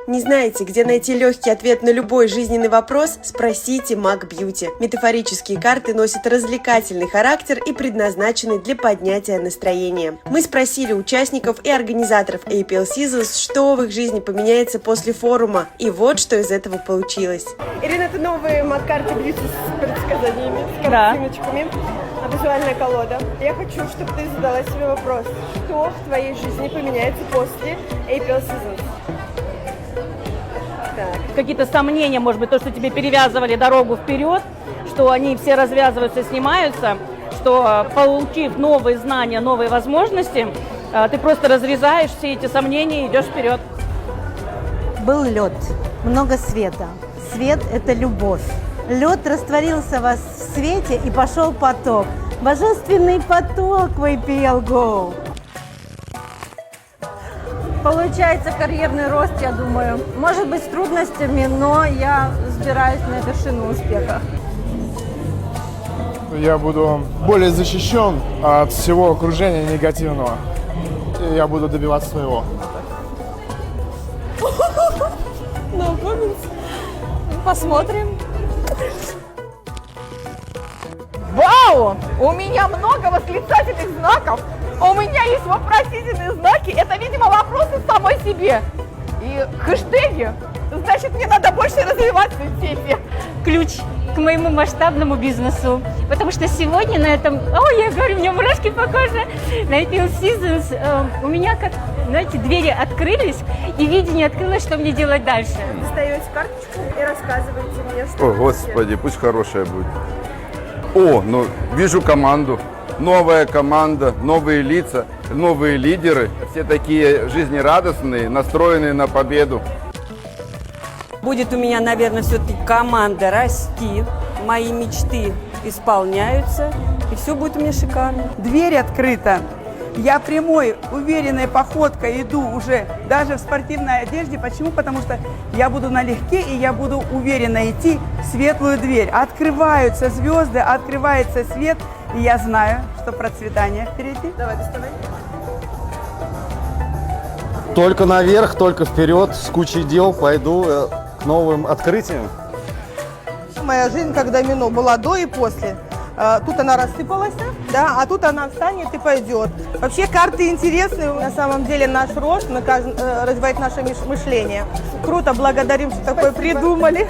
Не знаете, где найти легкий ответ на любой жизненный вопрос? Спросите Мак Бьюти. Метафорические карты носят развлекательный характер и предназначены для поднятия настроения. Мы спросили участников и организаторов APL Seasons, что в их жизни поменяется после форума, и вот что из этого получилось. Ирина, это новые Мак-карты Бьюти с предсказаниями, с картиночками, визуальная колода. Я хочу, чтобы ты задала себе вопрос, что в твоей жизни поменяется после APL Seasons? Какие-то сомнения, может быть, то, что тебе перевязывали дорогу вперед, что они все развязываются, снимаются, что, получив новые знания, новые возможности, ты просто разрезаешь все эти сомнения и идешь вперед. Был лед, много света. Свет – это любовь. Лед растворился в вас в свете и пошел поток. Божественный поток в APL Go. Получается карьерный рост, я думаю. Может быть, с трудностями, но я взбираюсь на вершину успеха. Я буду более защищен от всего окружения негативного. И я буду добиваться своего. Посмотрим. Вау! У меня много восклицательных знаков. У меня есть вопросительные знаки. Это, видимо, вопросы самой себе. И хэштеги. Значит, мне надо больше развиваться в теме. Ключ к моему масштабному бизнесу. Потому что сегодня на этом... Ой, я говорю, у меня мурашки по коже. На APL Seasons у меня, как, знаете, двери открылись, и видение открылось, что мне делать дальше. Достаете карточку и рассказываете мне, что... О, Господи, пусть хорошая будет. О, ну, вижу команду. Новая команда, новые лица, новые лидеры. Все такие жизнерадостные, настроенные на победу. Будет у меня, наверное, все-таки команда расти, мои мечты исполняются, и все будет у меня шикарно. Дверь открыта. Я прямой, уверенной походкой иду уже даже в спортивной одежде. Почему? Потому что я буду налегке, и я буду уверенно идти в светлую дверь. Открываются звезды, открывается свет, и я знаю, что процветание впереди. Давай, доставай. Только наверх, только вперед, с кучей дел пойду к новым открытиям. Моя жизнь как домино была до и после. Тут она рассыпалась, да, а тут она встанет и пойдет. Вообще карты интересные, на самом деле наш рост развивает наше мышление. Круто, благодарим, что такое придумали.